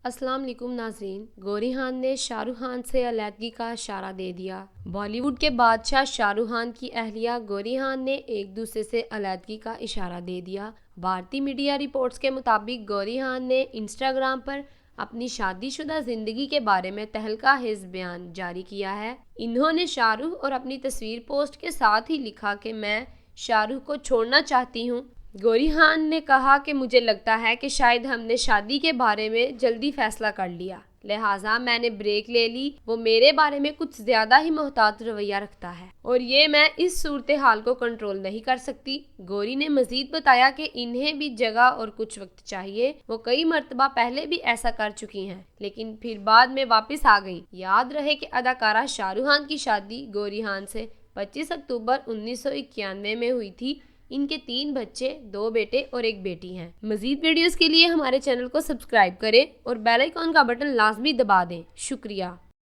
अस्सलाम वालेकुम नाज़रीन। गौरी खान ने शाहरुख खान से अलैदगी का इशारा दे दिया। बॉलीवुड के बादशाह शाहरुख खान की अहलिया गौरी खान ने एक दूसरे से अलैदगी का इशारा दे दिया। भारतीय मीडिया रिपोर्ट्स के मुताबिक गौरी खान ने इंस्टाग्राम पर अपनी शादीशुदा जिंदगी के बारे में तहलका-खेज़ बयान जारी किया है। इन्होंने शाहरुख और अपनी तस्वीर पोस्ट के साथ ही लिखा कि मैं शाहरुख को छोड़ना चाहती हूँ। गौरी खान ने कहा कि मुझे लगता है कि शायद हमने शादी के बारे में जल्दी फैसला कर लिया, लिहाजा मैंने ब्रेक ले ली। वो मेरे बारे में कुछ ज्यादा ही मोहतात रवैया रखता है और ये मैं इस सूरत हाल को कंट्रोल नहीं कर सकती। गौरी ने मजीद बताया कि इन्हें भी जगह और कुछ वक्त चाहिए। वो कई मर्तबा पहले भी ऐसा कर चुकी हैं, लेकिन फिर बाद में वापस आ गई। याद रहे कि अदाकारा शाहरुख खान की शादी गौरी खान से 25 अक्टूबर 1991 में हुई थी। इनके 3 बच्चे, 2 बेटे और 1 बेटी हैं। मजीद वीडियोस के लिए हमारे चैनल को सब्सक्राइब करें और बेल आइकॉन का बटन लाजमी दबा दें। शुक्रिया।